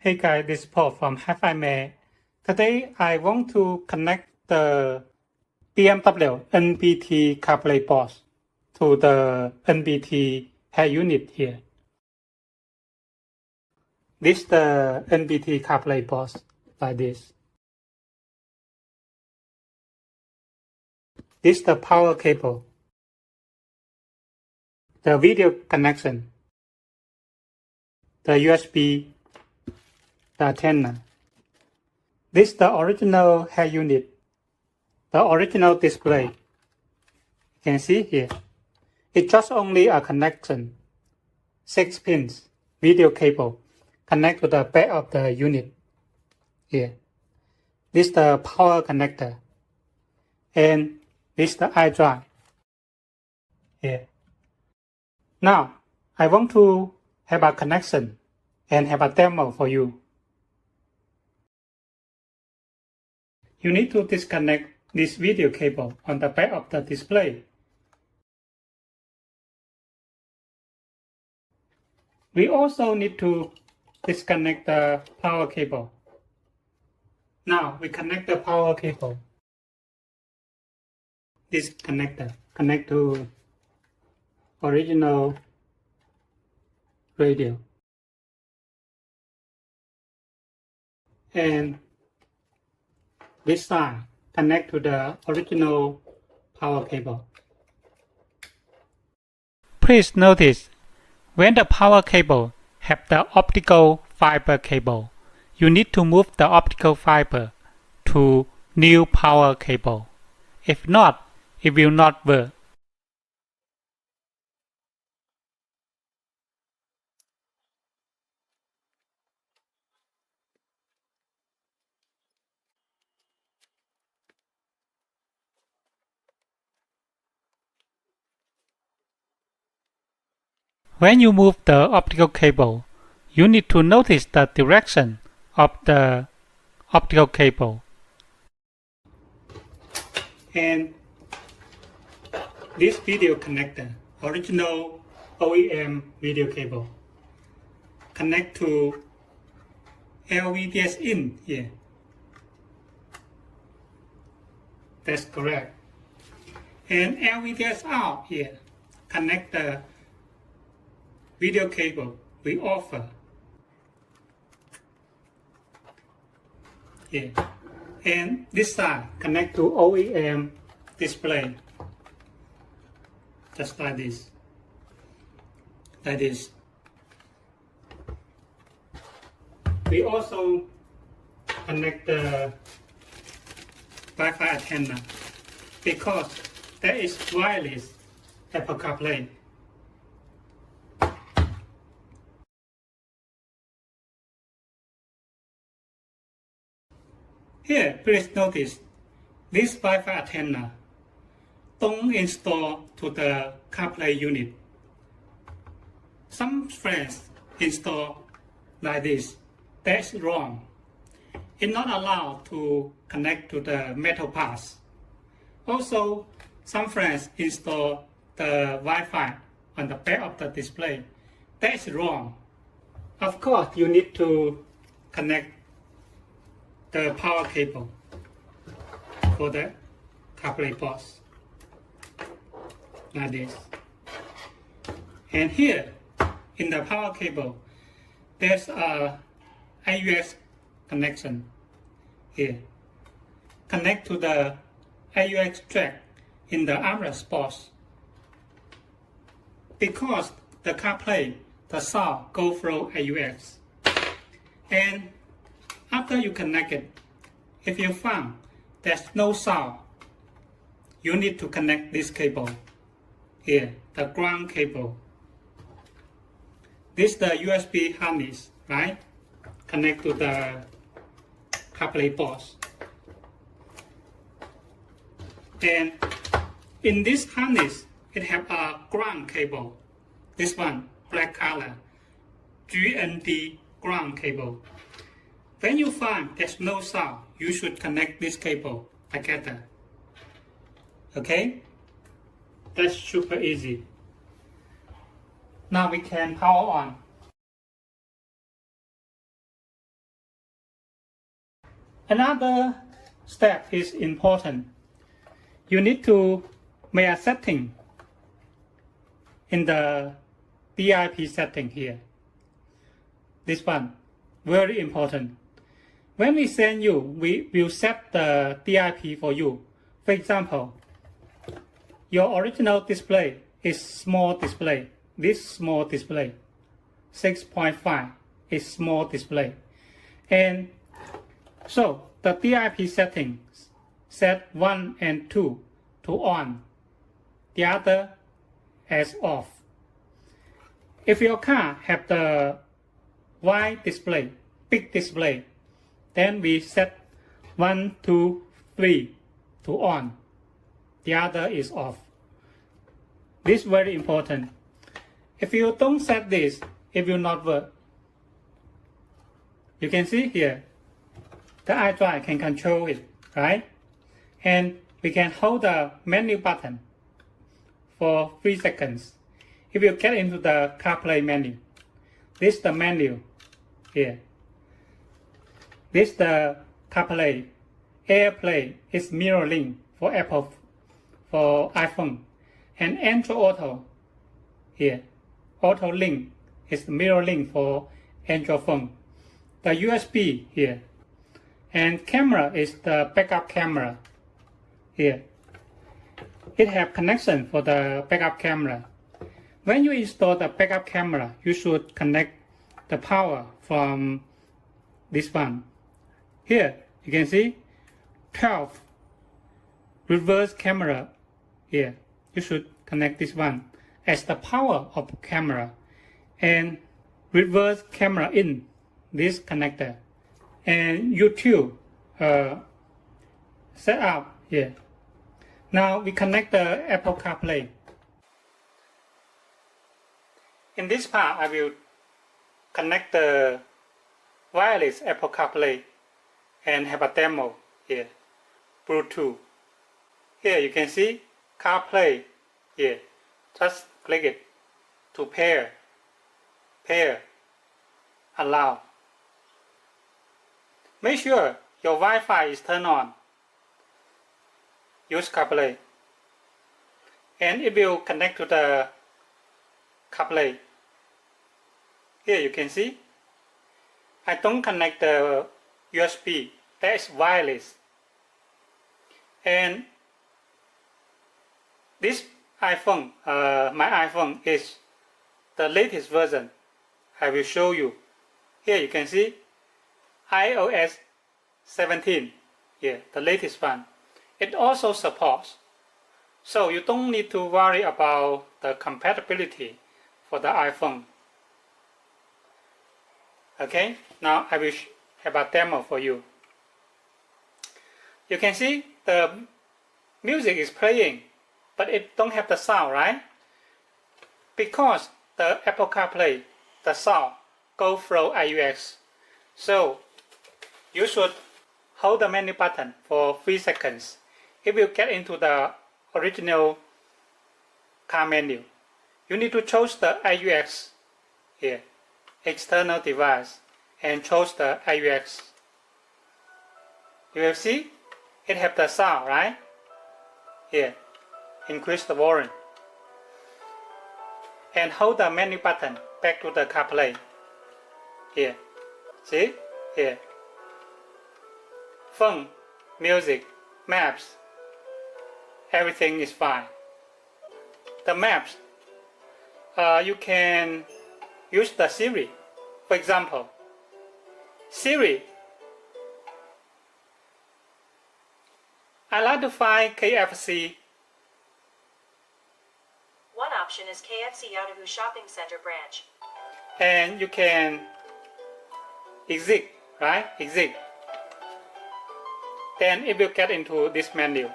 Hey guys, this is Paul from Hifimax. Today I want to connect the BMW NBT CarPlay box to the NBT head unit here. This is the NBT CarPlay box like this. This is the power cable, the video connection, the USB, the antenna. This is the original head unit, the original display. You can see here. It's just only a connection, 6 pins, video cable, connect to the back of the unit here. This is the power connector, and this is the iDrive here. Now, I want to have a connection and have a demo for you. You need to disconnect this video cable on the back of the display. We also need to disconnect the power cable. Now we connect the power cable. This connector connect to original radio. And this side connect to the original power cable. Please notice, when the power cable have the optical fiber cable, you need to move the optical fiber to new power cable. If not, it will not work. When you move the optical cable, you need to notice the direction of the optical cable. And this video connector, original OEM video cable, connect to LVDS in here. That's correct. And LVDS out here, connect the video cable we offer here. And this side connect to OEM display, just like this. Like this. We also connect the Wi-Fi antenna because there is wireless Apple CarPlay. Here, please notice, this Wi-Fi antenna don't install to the CarPlay unit. Some friends install like this. That's wrong. It's not allowed to connect to the metal parts. Also, some friends install the Wi-Fi on the back of the display. That's wrong. Of course, you need to connect the power cable for the CarPlay box, like this. And here, in the power cable, there's a AUX connection here. Connect to the AUX track in the armrest box. Because the CarPlay, the sound go through AUX. And after you connect it, if you find there's no sound, you need to connect this cable here, the ground cable. This is the USB harness, right? Connect to the CarPlay box. And in this harness, it have a ground cable. This one, black color, GND ground cable. When you find there's no sound, you should connect this cable together. Okay? That's super easy. Now we can power on. Another step is important. You need to make a setting in the DIP setting here. This one, very important. When we send you, we will set the DIP for you. For example, your original display is small display. This small display, 6.5 is small display. And so the DIP settings set 1 and 2 to on, the other as off. If your car have the wide display, big display, then we set 1, 2, 3 to on, the other is off. This is very important. If you don't set this, it will not work. You can see here, the iDrive can control it, right? And we can hold the menu button for 3 seconds. If you get into the CarPlay menu, this is the menu here. This is the CarPlay. AirPlay is mirroring for Apple, for iPhone. And Android Auto here. Auto Link is mirror link for Android phone. The USB here. And camera is the backup camera here. It has connection for the backup camera. When you install the backup camera, you should connect the power from this one. Here you can see 12 reverse camera here. You should connect this one as the power of the camera, and reverse camera in this connector, and YouTube set up here. Now we connect the Apple CarPlay. In this part, I will connect the wireless Apple CarPlay and have a demo here. Bluetooth. Here you can see CarPlay here. Just click it to pair, allow. Make sure your Wi-Fi is turned on. Use CarPlay, and it will connect to the CarPlay. Here you can see, I don't connect the USB, that is wireless. And this iPhone, my iPhone is the latest version. I will show you. Here you can see iOS 17, here, the latest one. It also supports, so you don't need to worry about the compatibility for the iPhone. Okay, now I will have a demo for you. You can see the music is playing, but it don't have the sound, right? Because the Apple CarPlay, the sound go through AUX. So you should hold the menu button for 3 seconds. It will get into the original car menu. You need to choose the AUX here, external device, and choose the AUX. You will see it have the sound, right? Here, increase the volume. And hold the menu button back to the CarPlay. Here, see? Here. Phone, music, maps, everything is fine. The maps, you can use the Siri. For example, Siri, I like to find KFC. One option is KFC Outerview Shopping Center branch. And you can exit, right? Exit. Then it will get into this menu.